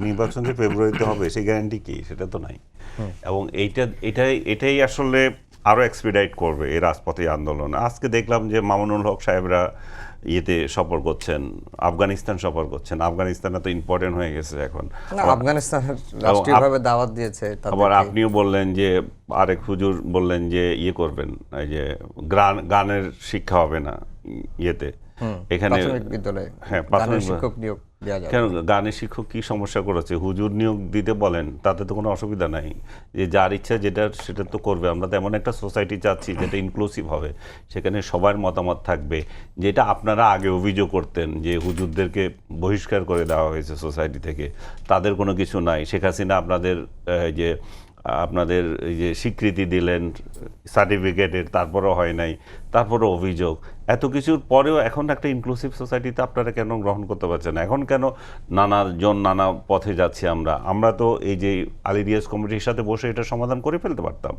নির্বাচন যে ফেব্রুয়ারিতে হবে সেই গ্যারান্টি কি, সেটা তো নাই। এবং এটাই আসলে আরও এক্সপিডাইট করবে এই রাজপথে আন্দোলন। আজকে দেখলাম যে মামুনুল হক সাহেবরা ইয়েতে সফর করছেন, আফগানিস্তান সফর করছেন। আফগানিস্তান তো ইম্পর্টেন্ট হয়ে গেছে এখন। আফগানিস্তান রাষ্ট্রীয়ভাবে দাওয়াত দিয়েছে। আবার আপনিও বললেন যে আরেক হুজুর বললেন যে ইয়ে করবেন, এই যে গানের শিক্ষা হবে না ইয়েতে, এখানে বিদ্যালয়ে হ্যাঁ প্রাথমিক শিক্ষক নিয়োগ দেওয়া যাবে। কেন গানের শিক্ষক কি সমস্যা করেছে? হুজুর নিয়োগ দিতে বলেন, তাতে তো কোনো অসুবিধা নাই। যে যার ইচ্ছা সেটা তো করবে। আমরা তো এমন একটা সোসাইটি চাচ্ছি যেটা ইনক্লুসিভ হবে, সেখানে সবার মতামত থাকবে। যেটা আপনারা আগে অভিযোগ করতেন যে হুজুরদেরকে বহিষ্কার করে দেওয়া হয়েছে সোসাইটি থেকে, তাদের কোনো কিছু নাই। শেখ হাসিনা আপনাদের এই যে স্বীকৃতি দিলেন সার্টিফিকেটের, তারপরও হয় নাই, তারপরও অভিযোগ। এত কিছুর পরেও এখন একটা ইনক্লুসিভ সোসাইটিতে আপনারা কেন গ্রহণ করতে পারছেন না? এখন কেন নানাজন নানা পথে যাচ্ছি আমরা তো এই যে আলী রিয়াজ কমিটির সাথে বসে এটা সমাধান করে ফেলতে পারতাম।